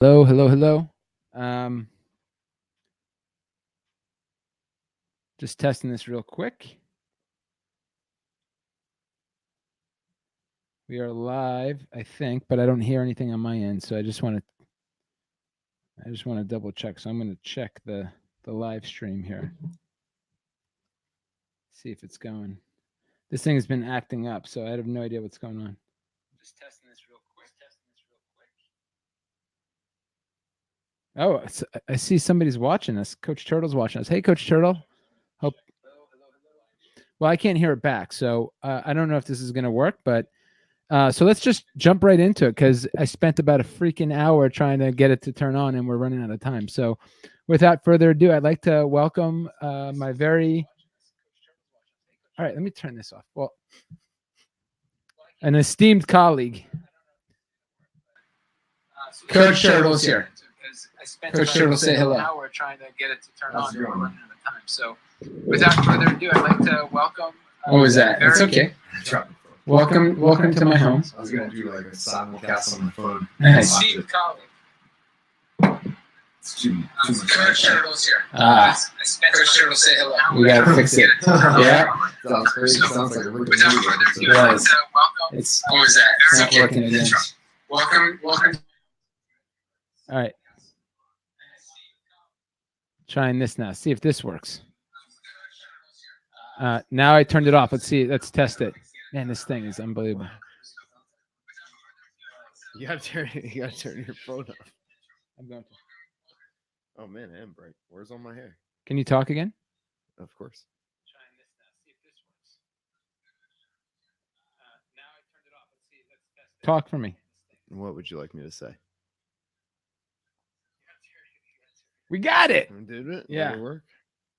Hello, hello, hello. Um, just testing this real quick. We are live, I think, but I don't hear anything on my end, so I just want to double check. So I'm going to check the live stream here. See if it's going. This thing has been acting up, so I have no idea what's going on. Just testing this real quick. Oh, I see somebody's watching us. Coach Turtle's watching us. Hey, Coach Turtle. Hope. Well, I can't hear it back, so I don't know if this is going to work, but so let's just jump right into it because I spent about a freaking hour trying to get it to turn on, and we're running out of time. So, without further ado, I'd like to welcome my very. All right, let me turn this off. Well, an esteemed colleague, Coach Turtle's here. Coach Turtle, say hello. We're trying to get it to turn on. We're running out of time. So, without further ado, I'd like to welcome. What was that? It's okay. Welcome to my home. I was gonna do like a simulcast on the phone. Nice. Steve colleague. It's too much. Coach Turtle's here. Coach Turtle, say hello. We gotta fix it. Yeah. Sounds great. Sounds like a really Without further ado, It does. welcome. It's What was that? not Okay. working again. Welcome. All right. Trying this now. See if this works. Now I turned it off. Let's see. Let's test it. Man, this thing is unbelievable. You gotta turn your phone off. I'm going to. Oh man, I am bright. Where's all my hair? Can you talk again? Of course. Trying this now. See if this works. Now I turned it off. Let's see. Let's test it. Talk for me. What would you like me to say? We got it. Did it? Yeah. Did it work?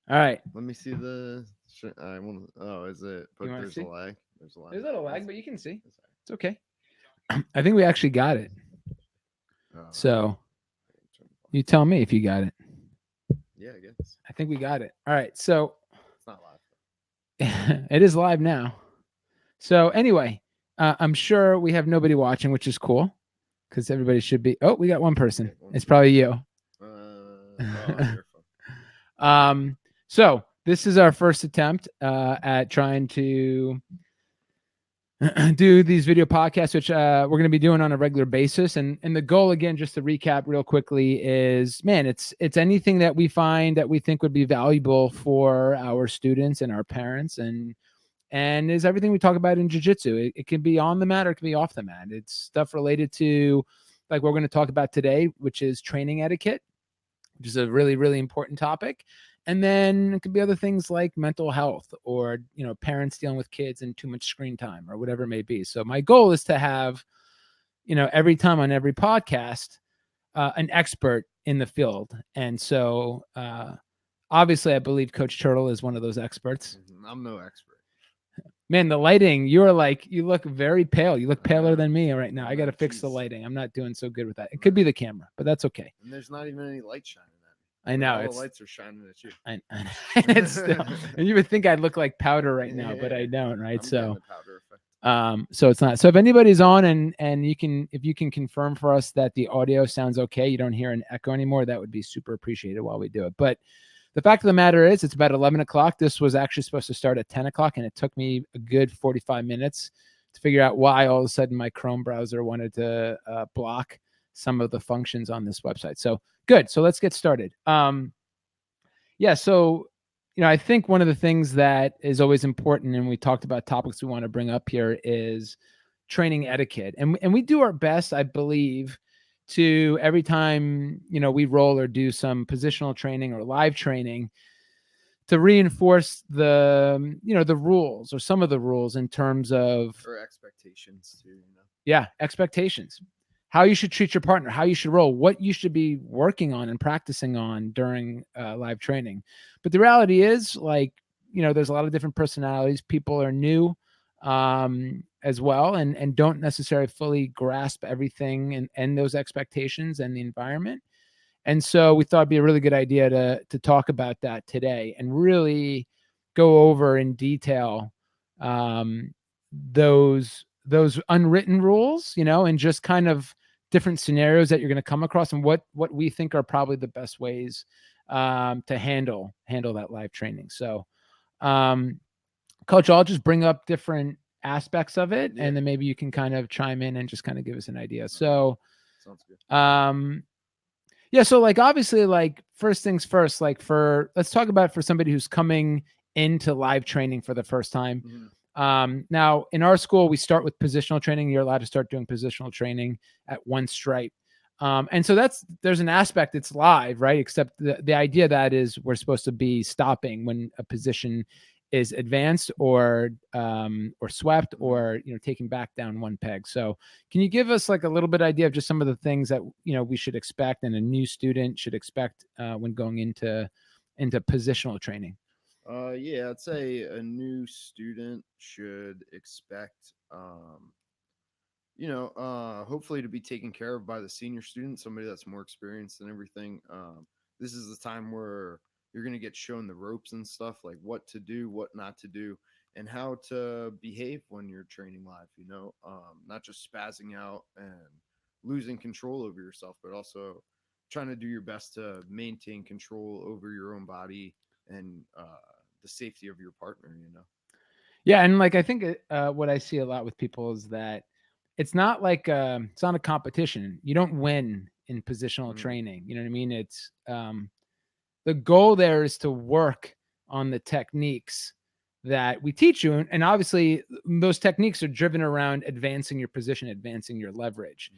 All right. Let me see the. I want. Oh, is it? But You wanna there's see? a lag. There's a lag. There's a little lag, but you can see. It's okay. I think we actually got it. So you tell me if you got it. Yeah, I guess. I think we got it. All right. So It's not live. it is live now. So anyway, I'm sure we have nobody watching, which is cool because everybody should be. Oh, we got one person. It's probably you. So this is our first attempt at trying to do these video podcasts, which we're going to be doing on a regular basis. And the goal, again, just to recap real quickly, is, man, it's anything that we find that we think would be valuable for our students and our parents, and is everything we talk about in jiu-jitsu. It can be on the mat or it can be off the mat. It's stuff related to, like we're going to talk about today, which is training etiquette, which is a really, really important topic. And then it could be other things like mental health or, parents dealing with kids and too much screen time or whatever it may be. So my goal is to have, every time on every podcast, an expert in the field. And so obviously I believe Coach Turtle is one of those experts. I'm no expert. Man, the lighting, you look very pale. You look paler than me right now. I got to fix the lighting. I'm not doing so good with that. It could be the camera, but that's okay. And there's not even any light shining at me. I know. All the lights are shining at you. And you would think I'd look like powder right now, but I don't, right? I'm So getting the powder effect. so it's not. So if anybody's on and if you can confirm for us that the audio sounds okay, you don't hear an echo anymore, that would be super appreciated while we do it. But the fact of the matter is, it's about 11 o'clock. This was actually supposed to start at 10 o'clock, and it took me a good 45 minutes to figure out why all of a sudden my Chrome browser wanted to block some of the functions on this website. So good. So let's get started. Yeah. So, I think one of the things that is always important, and we talked about topics we want to bring up here, is training etiquette. And we do our best, I believe, to every time, we roll or do some positional training or live training, to reinforce the, the rules or some of the rules in terms of Or expectations too, Yeah, expectations. How you should treat your partner, how you should roll, what you should be working on and practicing on during live training. But the reality is, there's a lot of different personalities. People are new as well and don't necessarily fully grasp everything and those expectations and the environment. And so we thought it'd be a really good idea to talk about that today and really go over in detail those unwritten rules, and just kind of different scenarios that you're going to come across, and what we think are probably the best ways to handle that live training. So, Coach, I'll just bring up different aspects of it, Yeah. and then maybe you can kind of chime in and just kind of give us an idea. So, Sounds good. yeah, so like obviously, like first things first, like let's talk about for somebody who's coming into live training for the first time. Now in our school, we start with positional training. You're allowed to start doing positional training at one stripe. And so there's an aspect, it's live, right? Except the idea that is we're supposed to be stopping when a position is advanced or swept or, taking back down one peg. So can you give us like a little bit idea of just some of the things that, we should expect and a new student should expect when going into positional training? Yeah, I'd say a new student should expect, hopefully to be taken care of by the senior student, somebody that's more experienced and everything. This is the time where you're going to get shown the ropes and stuff, like what to do, what not to do, and how to behave when you're training live, not just spazzing out and losing control over yourself, but also trying to do your best to maintain control over your own body and the safety of your partner. Yeah, and like I think what I see a lot with people is that it's not like it's not a competition. You don't win in positional training. You know what I mean? It's the goal there is to work on the techniques that we teach you, and obviously those techniques are driven around advancing your position, advancing your leverage,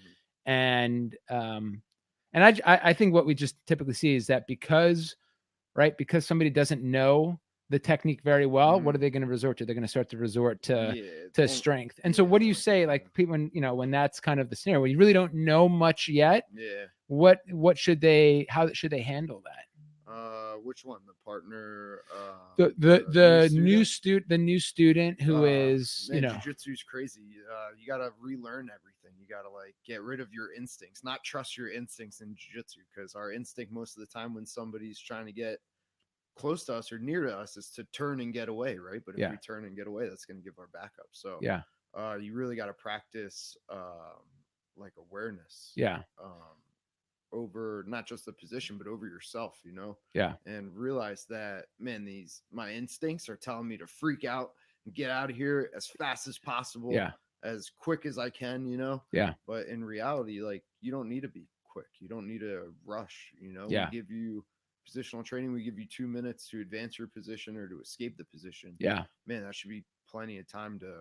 and I think what we just typically see is that because somebody doesn't know the technique very well, what are they going to resort to? They're going to start to resort to strength. And so what do you say, like people, when that's kind of the scenario where you really don't know much yet, what should how should they handle that? Which one? The partner? The new student who is, man, jiu-jitsu's crazy. You got to relearn everything. You got to like get rid of your instincts, not trust your instincts in jiu-jitsu, because our instinct most of the time when somebody's trying to get close to us or near to us is to turn and get away, right? But if we turn and get away, that's going to give our backup. So you really got to practice like awareness. Over not just the position, but over yourself, and realize that, man, my instincts are telling me to freak out and get out of here as fast as possible, as quick as I can, but in reality, like, you don't need to be quick. You don't need to rush, we give you positional training. We give you 2 minutes to advance your position or to escape the position. Man, that should be plenty of time to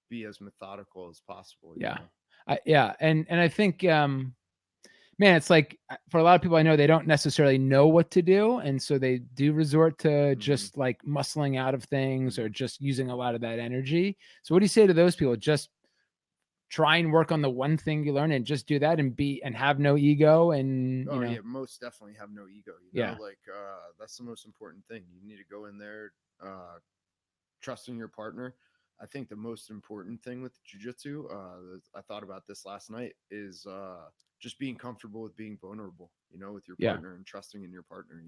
be as methodical as possible. And I think, man, it's like for a lot of people I know, they don't necessarily know what to do. And so they do resort to just like muscling out of things or just using a lot of that energy. So what do you say to those people? Just try and work on the one thing you learn and just do that and have no ego and, yeah, most definitely have no ego. Like that's the most important thing. You need to go in there, trusting your partner. I think the most important thing with jiu-jitsu, I thought about this last night, is just being comfortable with being vulnerable, with your partner and trusting in your partner,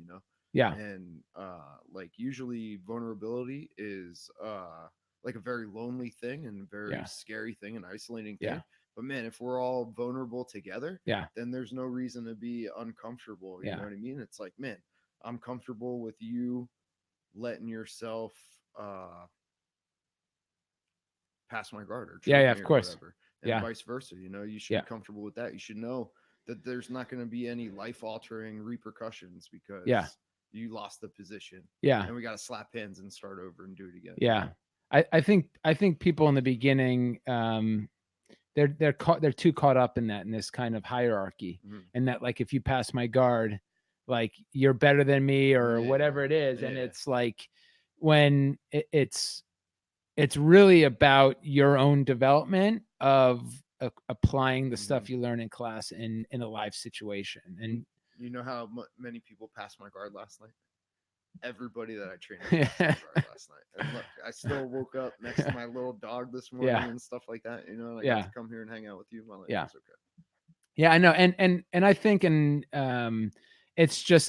and like usually vulnerability is like a very lonely thing and a very scary thing and isolating thing. But man, if we're all vulnerable together, then there's no reason to be uncomfortable. You know what I mean? It's like, man, I'm comfortable with you letting yourself pass my guard or of course, whatever, and vice versa. You should be comfortable with that. You should know that there's not going to be any life-altering repercussions because you lost the position. And we got to slap hands and start over and do it again. I think people in the beginning, they're too caught up in this kind of hierarchy, and that like if you pass my guard, like you're better than me or whatever it is, and it's like when it's really about your own development of applying the stuff you learn in class in a live situation. And you know how many people passed my guard last night? Everybody that I trained passed my guard last night. And look, I still woke up next to my little dog this morning and stuff like that. I got to come here and hang out with you. My life is okay. Yeah, I know. And I think it's just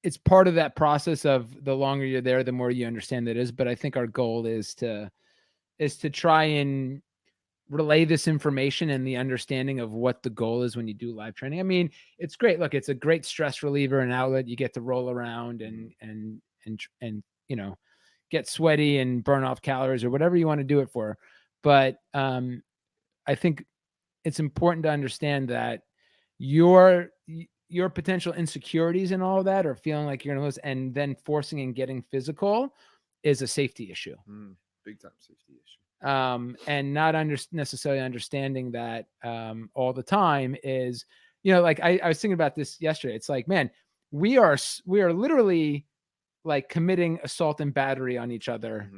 it's part of that process of the longer you're there, the more you understand that is. But I think our goal is to try and relay this information and the understanding of what the goal is when you do live training. I mean, it's great. Look, it's a great stress reliever and outlet. You get to roll around and get sweaty and burn off calories or whatever you want to do it for. But I think it's important to understand that your potential insecurities and all of that, or feeling like you're going to lose, and then forcing and getting physical, is a safety issue. Big time safety issue. And not necessarily understanding that all the time is, like I was thinking about this yesterday. It's like, man, we are literally like committing assault and battery on each other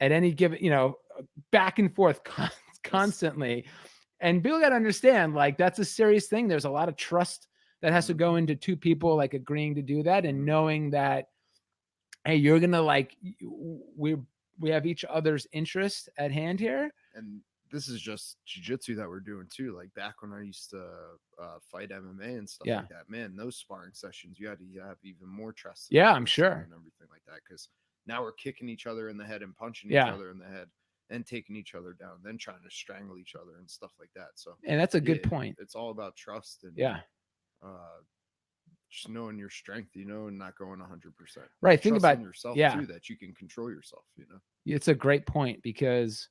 at any given, back and forth constantly. And people got to understand, like, that's a serious thing. There's a lot of trust that has to go into two people, like, agreeing to do that and knowing that, hey, you're going to, like, we have each other's interests at hand here. And this is just jiu-jitsu that we're doing too. Like back when I used to fight MMA and stuff like that, man, those sparring sessions, you had to have even more trust. Yeah, I'm sure. And everything like that. Because now we're kicking each other in the head and punching each other in the head and taking each other down, then trying to strangle each other and stuff like that. So, and that's a good point. It's all about trust and just knowing your strength, and not going 100%. Right. Think about yourself too, that you can control yourself. It's a great point because,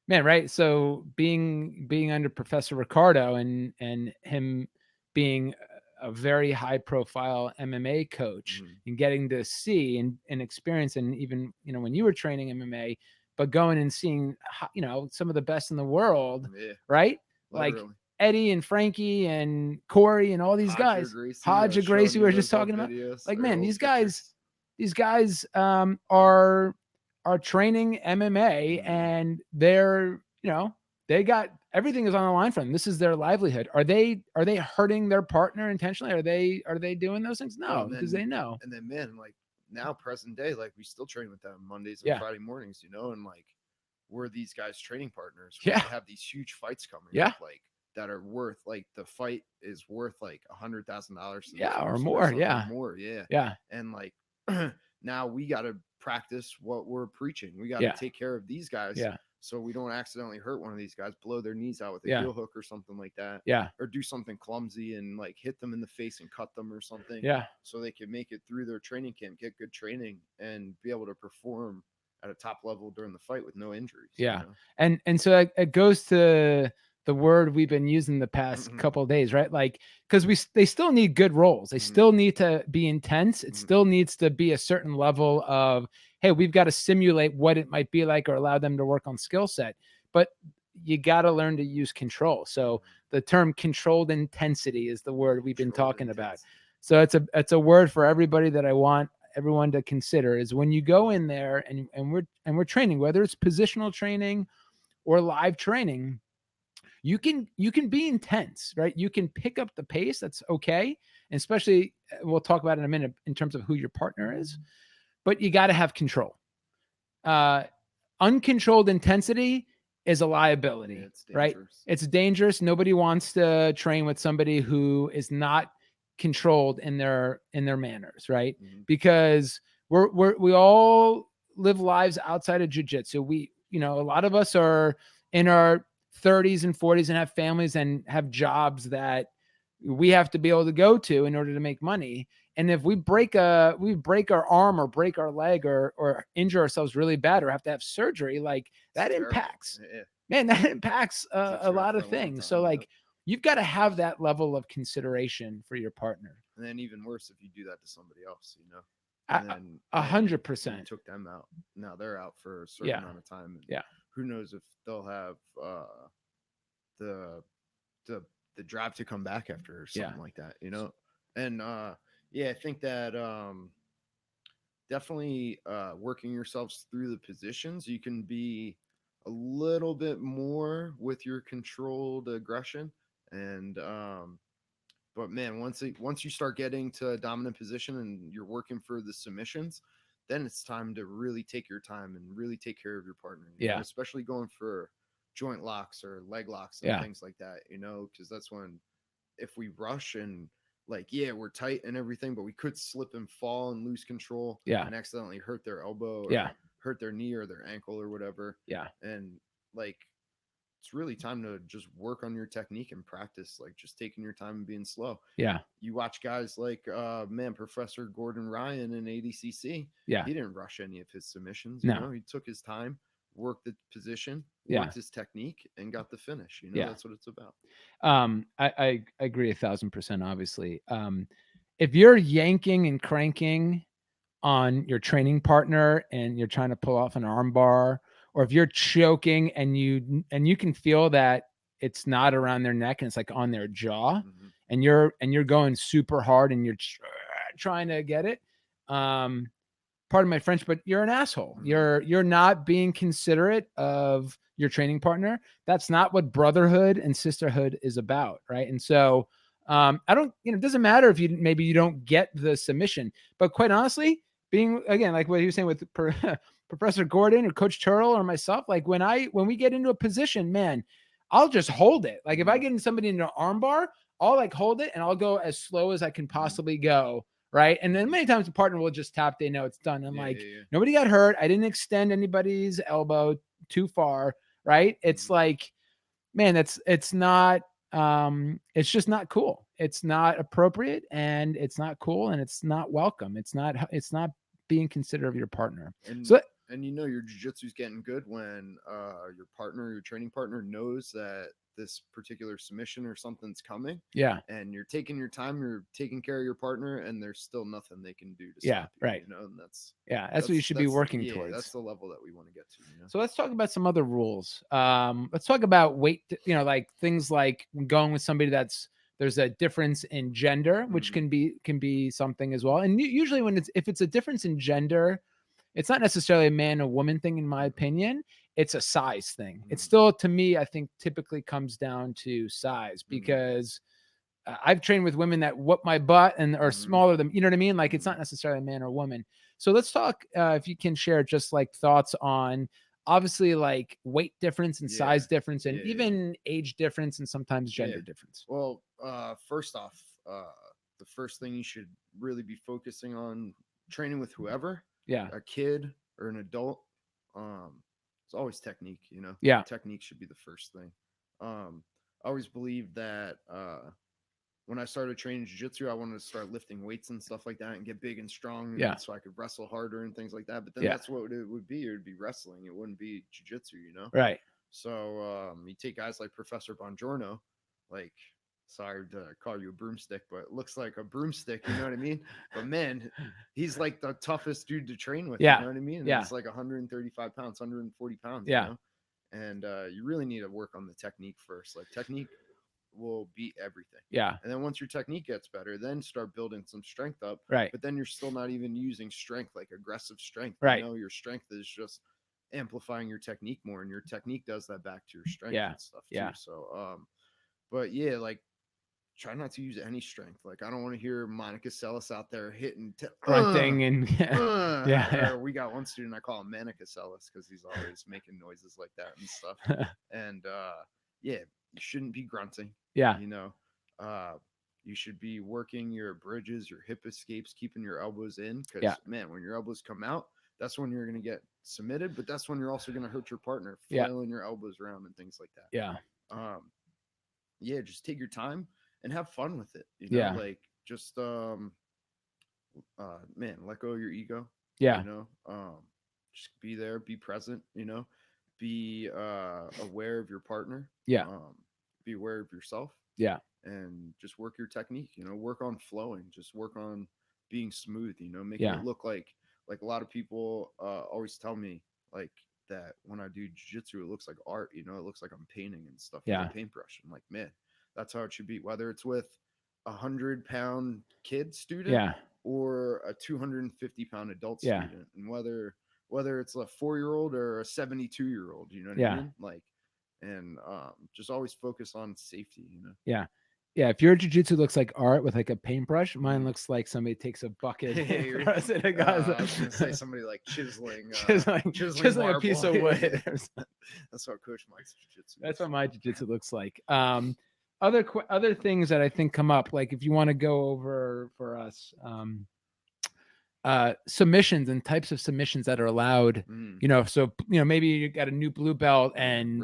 man, right. So being under Professor Ricardo and him being a very high profile MMA coach and getting to see and experience, and even, when you were training MMA, but going and seeing, some of the best in the world, right? Literally. Like Eddie and Frankie and Corey and all these guys, Hodge and Gracie, we were just talking about, like, man, these guys are training MMA and they're, they got everything is on the line for them. This is their livelihood. Are they hurting their partner intentionally? Are they doing those things? No, because they know. And then, man, like now present day, like we still train with them Mondays and Friday mornings, and like we're these guys' training partners. We have these huge fights coming up, like that are worth, like, the fight is worth like $100,000 or more. And like now we got to practice what we're preaching. We got to take care of these guys so we don't accidentally hurt one of these guys, blow their knees out with a heel hook or something like that, or do something clumsy and like hit them in the face and cut them or something, so they can make it through their training camp, get good training, and be able to perform at a top level during the fight with no injuries. And so it goes to the word we've been using the past couple of days, right? Like, because they still need good roles. They still need to be intense. It still needs to be a certain level of, hey, we've got to simulate what it might be like, or allow them to work on skill set. But you got to learn to use control. So the term controlled intensity is the word we've been talking about. So it's a word for everybody that I want everyone to consider, is when you go in there and we're training, whether it's positional training or live training, you can be intense, right? You can pick up the pace. That's okay. And especially, we'll talk about it in a minute in terms of who your partner is, but you got to have control. Uncontrolled intensity is a liability, right? It's dangerous. Nobody wants to train with somebody who is not controlled in their manners, right? Because we all live lives outside of jiu-jitsu. We, a lot of us are in our 30s and 40s and have families and have jobs that we have to be able to go to in order to make money. And if we break our arm or break our leg or injure ourselves really bad or have to have surgery, like that impacts, man, that impacts a lot of things. So like, you've got to have that level of consideration for your partner. And then even worse if you do that to somebody else, 100%. Took them out. Now they're out for a certain amount of time. And who knows if they'll have the drive to come back after or something like that, And I think that definitely working yourselves through the positions, you can be a little bit more with your controlled aggression. And but man, once you start getting to a dominant position and you're working for the submissions, then it's time to really take your time and really take care of your partner. Especially going for joint locks or leg locks and things like that, because that's when, if we rush and like, we're tight and everything, but we could slip and fall and lose control and accidentally hurt their elbow or hurt their knee or their ankle or whatever. And like, it's really time to just work on your technique and practice, like just taking your time and being slow. Yeah. You watch guys like Professor Gordon Ryan in ADCC. Yeah. He didn't rush any of his submissions. No. You know, he took his time, worked the position, Yeah. worked his technique, and got the finish. You know, Yeah. that's what it's about. I agree 1,000%, obviously. If you're yanking and cranking on your training partner and you're trying to pull off an arm bar, or if you're choking and you can feel that it's not around their neck and it's like on their jaw, Mhm. and you're going super hard and you're trying to get it, pardon my French, but you're an asshole. Mhm. You're not being considerate of your training partner. That's not what brotherhood and sisterhood is about, right? And so I don't, it doesn't matter if maybe you don't get the submission, but quite honestly, being, again, like what he was saying with Professor Gordon or Coach Turtle or myself, like when we get into a position, man, I'll just hold it. Like if I get in somebody into an arm bar, I'll like hold it and I'll go as slow as I can possibly go. Right. And then many times the partner will just tap, they know it's done. I'm like, nobody got hurt. I didn't extend anybody's elbow too far. Right. It's like, man, it's not, it's just not cool. It's not appropriate and it's not cool and it's not welcome. It's not being considerate of your partner. And your jiu-jitsu is getting good when your training partner knows that this particular submission or something's coming. Yeah. And you're taking your time, you're taking care of your partner, and there's still nothing they can do to stop you. Right. And that's what you should be working towards. That's the level that we want to get to. So let's talk about some other rules. Let's talk about weight, like things like going with somebody there's a difference in gender, which can be something as well. And usually if it's a difference in gender, it's not necessarily a man or woman thing, in my opinion. It's a size thing. It's still, to me, I think typically comes down to size, because I've trained with women that whoop my butt and are smaller than, you know what I mean? Like it's not necessarily a man or woman. So let's talk, if you can share just like thoughts on obviously like weight difference and size difference and even age difference and sometimes gender difference. Well, first off, the first thing you should really be focusing on training with whoever, a kid or an adult, it's always technique. Technique should be the first thing. I always believe that when I started training jiu-jitsu, I wanted to start lifting weights and stuff like that and get big and strong, so I could wrestle harder and things like that. But then that's what it would be. It would be wrestling. It wouldn't be jiu-jitsu, Right. So you take guys like Professor Bongiorno, like, sorry to call you a broomstick, but it looks like a broomstick, you know what I mean? But man, he's like the toughest dude to train with, you know what I mean? And he's like 135 pounds, 140 pounds, you know? And you really need to work on the technique first. Like technique will beat everything. And then once your technique gets better, then start building some strength up. Right. But then you're still not even using strength, like aggressive strength. Right. Your strength is just amplifying your technique more, and your technique does that back to your strength and stuff too. So but like try not to use any strength. Like I don't want to hear Monica Seles out there hitting grunting and we got one student, I call him Manica Seles because he's always making noises like that and stuff. And you shouldn't be grunting. You should be working your bridges, your hip escapes, keeping your elbows in, because man, when your elbows come out, that's when you're going to get submitted, but that's when you're also going to hurt your partner, flailing your elbows around and things like that. Just take your time and have fun with it. Like just man, let go of your ego. Just be there, be present, be aware of your partner. Be aware of yourself. And just work your technique, work on flowing, just work on being smooth, making it look like a lot of people always tell me like that when I do jiu-jitsu, it looks like art, it looks like I'm painting and stuff with a paintbrush. I'm like, man, that's how it should be, whether it's with 100-pound kid student or a 250-pound adult student, and whether it's a 4-year-old or a 72-year-old, you know what I mean? Like, and just always focus on safety, if your jiu-jitsu looks like art with like a paintbrush, mine looks like somebody takes a bucket I was gonna say somebody like chiseling a piece of wood. That's what Coach Mike's jiu-jitsu. That's what my jiu-jitsu looks like. Other things that I think come up, like if you want to go over for us, submissions and types of submissions that are allowed, so maybe you got a new blue belt and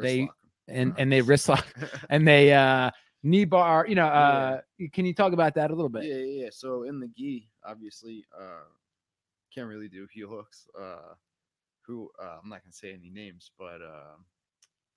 and they wrist lock and they knee bar. Yeah. Can you talk about that a little bit? Yeah. So in the gi, obviously, can't really do heel hooks. Who I'm not gonna say any names, but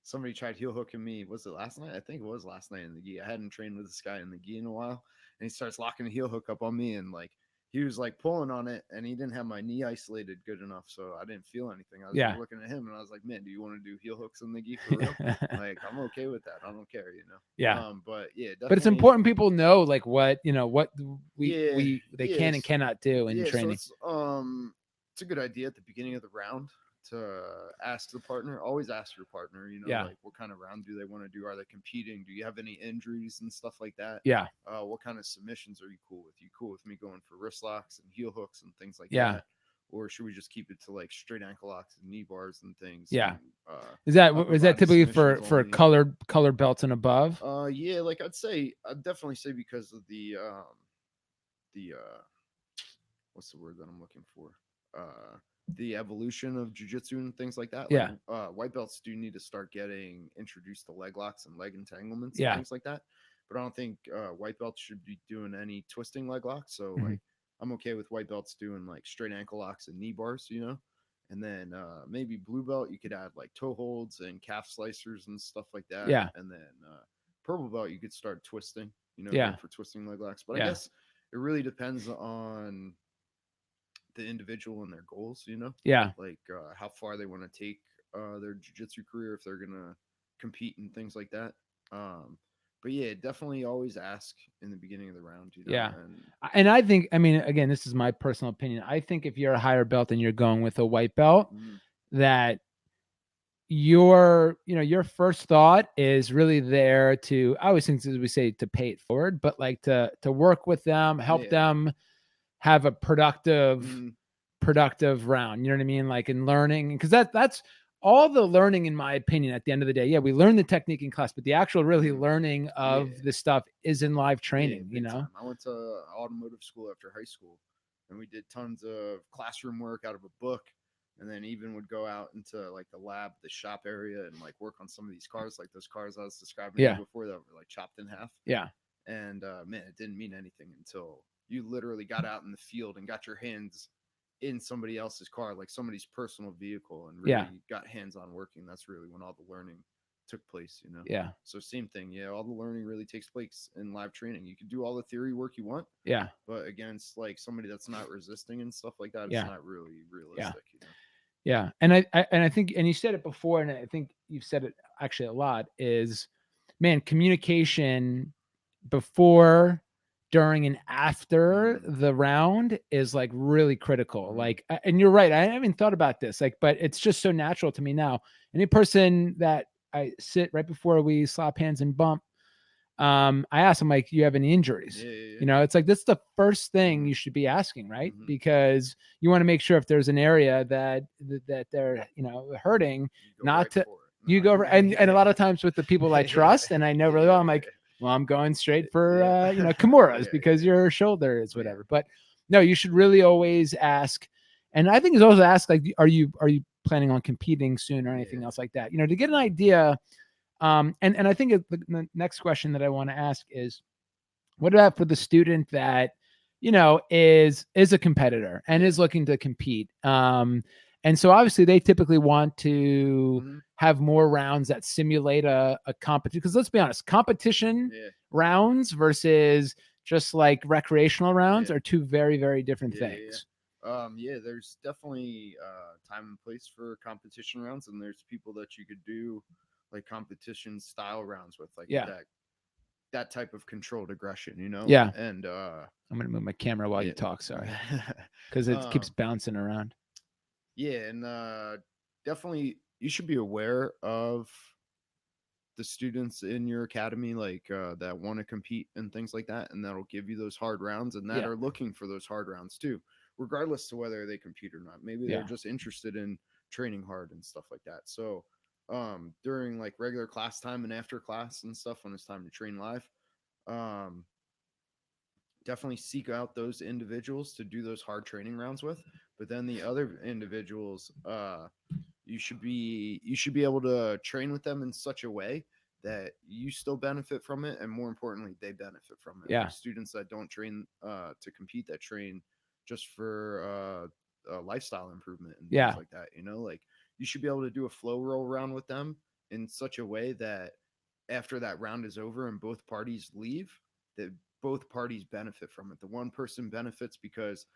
somebody tried heel hooking me. Was it last night? I think it was last night in the gi. I hadn't trained with this guy in the gi in a while, and he starts locking a heel hook up on me, and like he was like pulling on it, and he didn't have my knee isolated good enough, so I didn't feel anything. I was Yeah. looking at him, and I was like, "Man, do you want to do heel hooks in the gi for real?" Like, I'm okay with that. I don't care, Yeah. But yeah, definitely. But it's important people know like what Yeah, they can and cannot do in yeah. So training. it's a good idea at the beginning of the round to ask the partner. Always ask your partner. Yeah. Like what kind of round do they want to do? Are they competing? Do you have any injuries and stuff like that? Yeah. What kind of submissions are you cool with? You cool with me going for wrist locks and heel hooks and things like Yeah. that? Or should we just keep it to like straight ankle locks and knee bars and things? Yeah. And, is that typically for submissions colored belts and above? Yeah, like I'd definitely say because of the what's the word that I'm looking for? The evolution of jujitsu and things like that. Like, Yeah. white belts do need to start getting introduced to leg locks and leg entanglements Yeah. and things like that. But I don't think white belts should be doing any twisting leg locks. So Mhm. like, I'm okay with white belts doing like straight ankle locks and knee bars, And then maybe blue belt, you could add like toe holds and calf slicers and stuff like that. Yeah. And then purple belt, you could start twisting, Yeah. going for twisting leg locks. But I Yeah. guess it really depends on the individual and their goals, Yeah. like how far they want to take their jiu-jitsu career, if they're gonna compete and things like that. But yeah, definitely always ask in the beginning of the round, Yeah. and And I think, I mean, again, this is my personal opinion. I think if you're a higher belt and you're going with a white belt, that your first thought is really there to, I always think, as we say, to pay it forward, but like to work with them, help them have a productive round. You know what I mean? Like in learning, because that's all the learning, in my opinion, at the end of the day. Yeah, we learn the technique in class, but the actual really learning of this stuff is in live training, time. I went to automotive school after high school, and we did tons of classroom work out of a book, and then even would go out into like the lab, the shop area, and like work on some of these cars, like those cars I was describing to you before that were like chopped in half. Yeah. And man, it didn't mean anything until you literally got out in the field and got your hands in somebody else's car, like somebody's personal vehicle, and really got hands-on working. That's really when all the learning took place, Yeah. So same thing. Yeah, all the learning really takes place in live training. You can do all the theory work you want. Yeah. But against like somebody that's not resisting and stuff like that, Yeah. it's not really realistic, Yeah. And I think, and you said it before, and I think you've said it actually a lot, is, man, communication before, during, and after the round is like really critical. Like, and you're right, I haven't thought about this, like, but it's just so natural to me now. Any person that I sit right before we slap hands and bump, I ask them, like, you have any injuries? It's like, this is the first thing you should be asking, right? Because you want to make sure if there's an area that they're hurting, not to you go and a lot of times with the people I trust and I know really well, I'm like, well, I'm going straight for Kimura's because your shoulder is whatever. But no, you should really always ask. And I think it's also ask, like, are you planning on competing soon or anything else like that? To get an idea. And I think the next question that I want to ask is, what about for the student that is a competitor and is looking to compete? And so obviously they typically want to have more rounds that simulate a competition. Because let's be honest, competition rounds versus just like recreational rounds are two very, very different things. There's definitely time and place for competition rounds, and there's people that you could do like competition style rounds with, like that type of controlled aggression, Yeah. And I'm gonna move my camera while you talk, sorry, because it keeps bouncing around. Yeah, and definitely you should be aware of the students in your academy, like that want to compete and things like that, and that'll give you those hard rounds, and that are looking for those hard rounds too, regardless to whether they compete or not. Maybe they're just interested in training hard and stuff like that. So during like regular class time and after class and stuff, when it's time to train live, definitely seek out those individuals to do those hard training rounds with. But then the other individuals, you should be able to train with them in such a way that you still benefit from it, and more importantly, they benefit from it. Yeah. Like students that don't train to compete, that train just for lifestyle improvement and Yeah. things like that. You know, like you should be able to do a flow roll round with them in such a way that after that round is over and both parties leave, that both parties benefit from it. The one person benefits because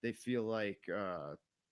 they feel like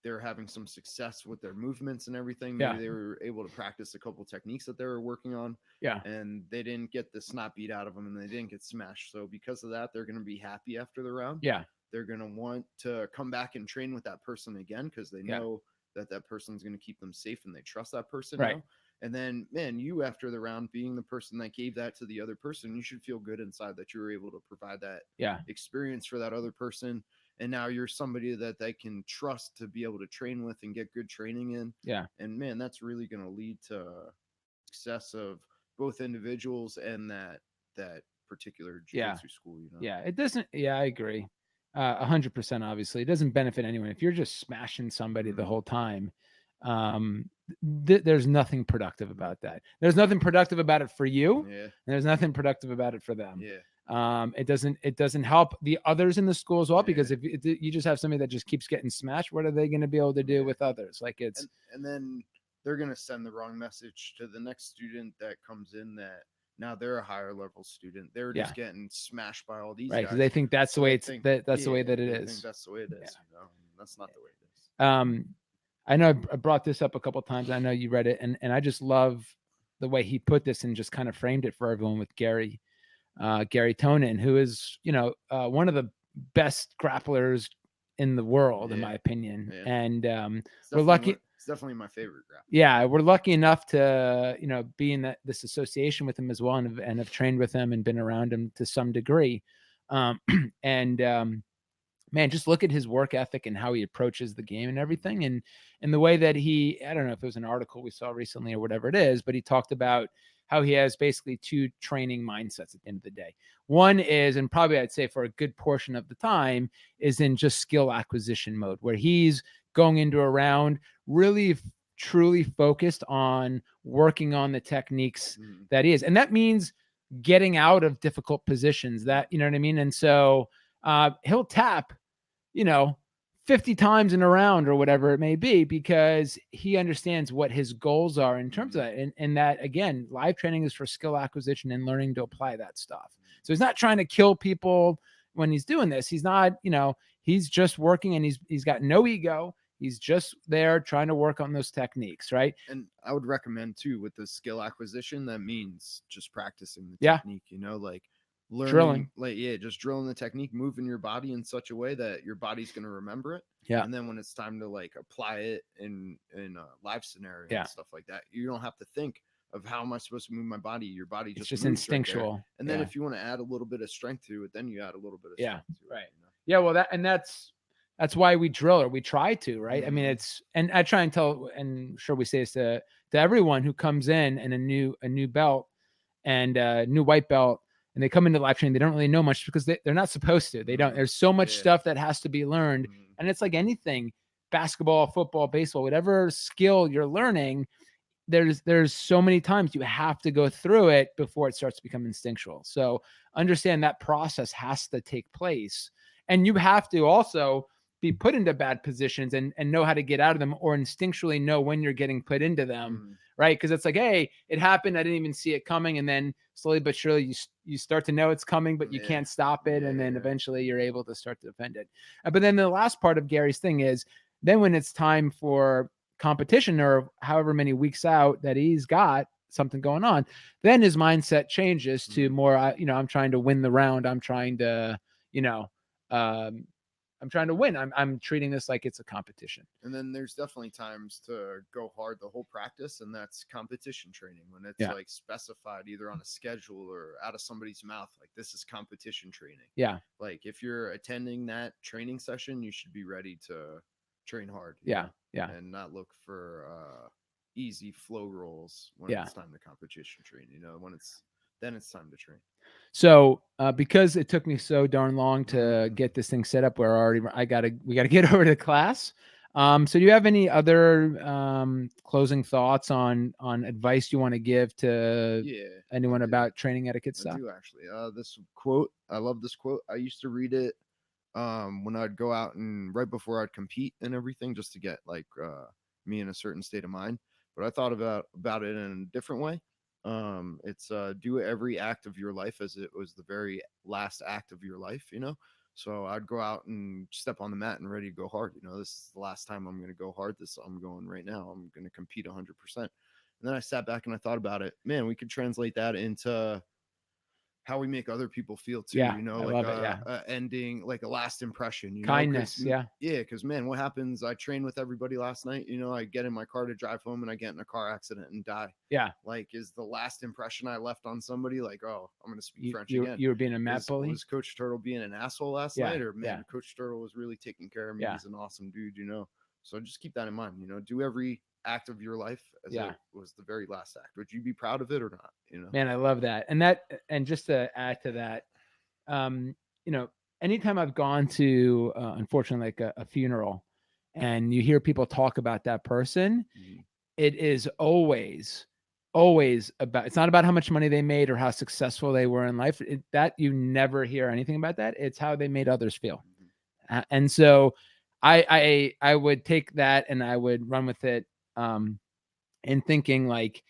they're having some success with their movements and everything. Maybe they were able to practice a couple techniques that they were working on. Yeah. And they didn't get the snot beat out of them and they didn't get smashed. So because of that, they're going to be happy after the round. Yeah. They're going to want to come back and train with that person again because they know that that person's going to keep them safe and they trust that person now. And then, man, you after the round being the person that gave that to the other person, you should feel good inside that you were able to provide that experience for that other person. And now you're somebody that they can trust to be able to train with and get good training in. Yeah. And man, that's really going to lead to success of both individuals and that particular jiu-jitsu school, you know? Yeah, it doesn't. Yeah, I agree. 100%. Obviously, it doesn't benefit anyone if you're just smashing somebody the whole time. There's nothing productive about that. There's nothing productive about it for you. Yeah. And there's nothing productive about it for them. Yeah. It doesn't help the others in the school as well, because if you just have somebody that just keeps getting smashed, what are they going to be able to do with others? Like it's and then they're going to send the wrong message to the next student that comes in, that now they're a higher level student. They're just getting smashed by all these guys. Because they think that's the way that's the way that it is. Think that's the way it is. You know? That's not the way it is. I know I brought this up a couple of times. I know you read it, and I just love the way he put this and just kind of framed it for everyone with Gary Tonin, who is, one of the best grapplers in the world, in my opinion. And we're lucky. It's definitely my favorite grappler. Yeah, we're lucky enough to, be in this association with him as well, and have trained with him and been around him to some degree. Man, just look at his work ethic and how he approaches the game and everything. And the way that I don't know if it was an article we saw recently or whatever it is, but he talked about how he has basically two training mindsets at the end of the day. One is, and probably I'd say for a good portion of the time, is in just skill acquisition mode, where he's going into a round really truly focused on working on the techniques that he is. And that means getting out of difficult positions, that, you know what I mean? And so he'll tap, 50 times in a round or whatever it may be, because he understands what his goals are in terms of that. And that, again, live training is for skill acquisition and learning to apply that stuff. So he's not trying to kill people when he's doing this. He's not, he's just working, and he's got no ego. He's just there trying to work on those techniques, right? And I would recommend too, with the skill acquisition, that means just practicing the technique, like learning, drilling, just drilling the technique, moving your body in such a way that your body's going to remember it. Yeah. And then when it's time to apply it in a live scenario and stuff like that, you don't have to think of how am I supposed to move my body. Your body just instinctual. Right, and then if you want to add a little bit of strength to it, then you add a little bit of strength to it. Right. Yeah. Well, that's why we drill, or we try to, right? I mean, and I try and tell, and sure we say this to everyone who comes in and a new belt and a new white belt, and they come into live training, they don't really know much because they're not supposed to. They don't. There's so much stuff that has to be learned. And it's like anything, basketball, football, baseball, whatever skill you're learning, there's so many times you have to go through it before it starts to become instinctual. So understand that process has to take place. And you have to also be put into bad positions and know how to get out of them, or instinctually know when you're getting put into them, right? Because it's like, hey, it happened, I didn't even see it coming, and then slowly but surely you start to know it's coming, but you can't stop it, and then eventually you're able to start to defend it. But then the last part of Gary's thing is, then when it's time for competition, or however many weeks out that he's got something going on, then his mindset changes to more, I'm trying to win the round, I'm trying to, I'm trying to win. I'm treating this like it's a competition. And then there's definitely times to go hard the whole practice, and that's competition training, when it's specified either on a schedule or out of somebody's mouth, like this is competition training. Yeah. Like if you're attending that training session, you should be ready to train hard. Yeah. Yeah. And not look for easy flow rolls when it's time to competition train, when it's time to train. So because it took me so darn long to get this thing set up, we got to get over to class. So do you have any other closing thoughts on advice you want to give to anyone about training etiquette stuff? I do actually. This quote, I love this quote. I used to read it when I'd go out and right before I'd compete and everything, just to get like me in a certain state of mind. But I thought about it in a different way. It's do every act of your life as it was the very last act of your life, you know. So I'd go out and step on the mat and ready to go hard. You know, this is the last time I'm going to go hard. This I'm going right now. I'm going to compete 100%. And then I sat back and I thought about it. Man, we could translate that into how we make other people feel too. Yeah, You know, I like love it, ending, like a last impression. You kindness. know, because man, what happens? I trained with everybody last night. You know, I get in my car to drive home and I get in a car accident and die. Yeah, like is the last impression I left on somebody like, oh, I'm gonna speak French you, again. You were being a mat bully. Was Coach Turtle being an asshole last night, or man, Coach Turtle was really taking care of me? He's an awesome dude, you know. So just keep that in mind. You know, do every act of your life as it was the very last act. Would you be proud of it or not? You know, man, I love that. And just to add to that, you know, anytime I've gone to unfortunately like a funeral and you hear people talk about that person, it is always about, it's not about how much money they made or how successful they were in life. That you never hear anything about that. It's how they made others feel. And so I would take that and I would run with it in thinking like,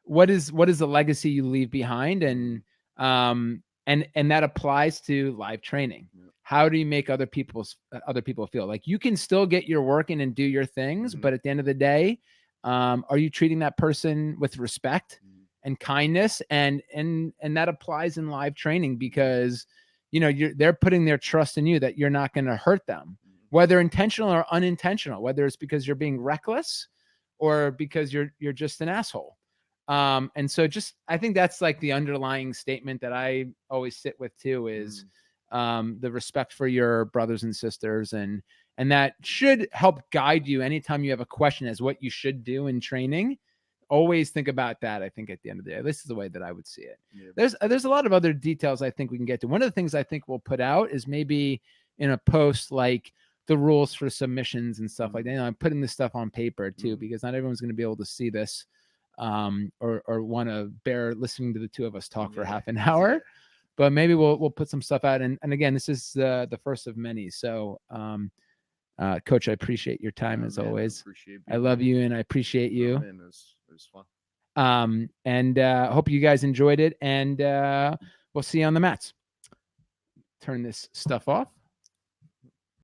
what is the legacy you leave behind? And that applies to live training. How do you make other people feel? Like you can still get your work in and do your things, but at the end of the day, are you treating that person with respect and kindness? And that applies in live training, because you know they're putting their trust in you that you're not going to hurt them, whether intentional or unintentional, whether it's because you're being reckless or because you're just an asshole. And so just, I think that's like the underlying statement that I always sit with too, is the respect for your brothers and sisters. And that should help guide you anytime you have a question as what you should do in training. Always think about that. I think at the end of the day, this is the way that I would see it. There's a lot of other details I think we can get to. One of the things I think we'll put out is maybe in a post, like the rules for submissions and stuff like that. You know, I'm putting this stuff on paper too, because not everyone's going to be able to see this or want to bear listening to the two of us talk for half an hour. But maybe we'll put some stuff out. And again, this is the first of many. So Coach, I appreciate your time as always. I love you and I appreciate you. Man, it was fun. And hope you guys enjoyed it, and we'll see you on the mats. Turn this stuff off.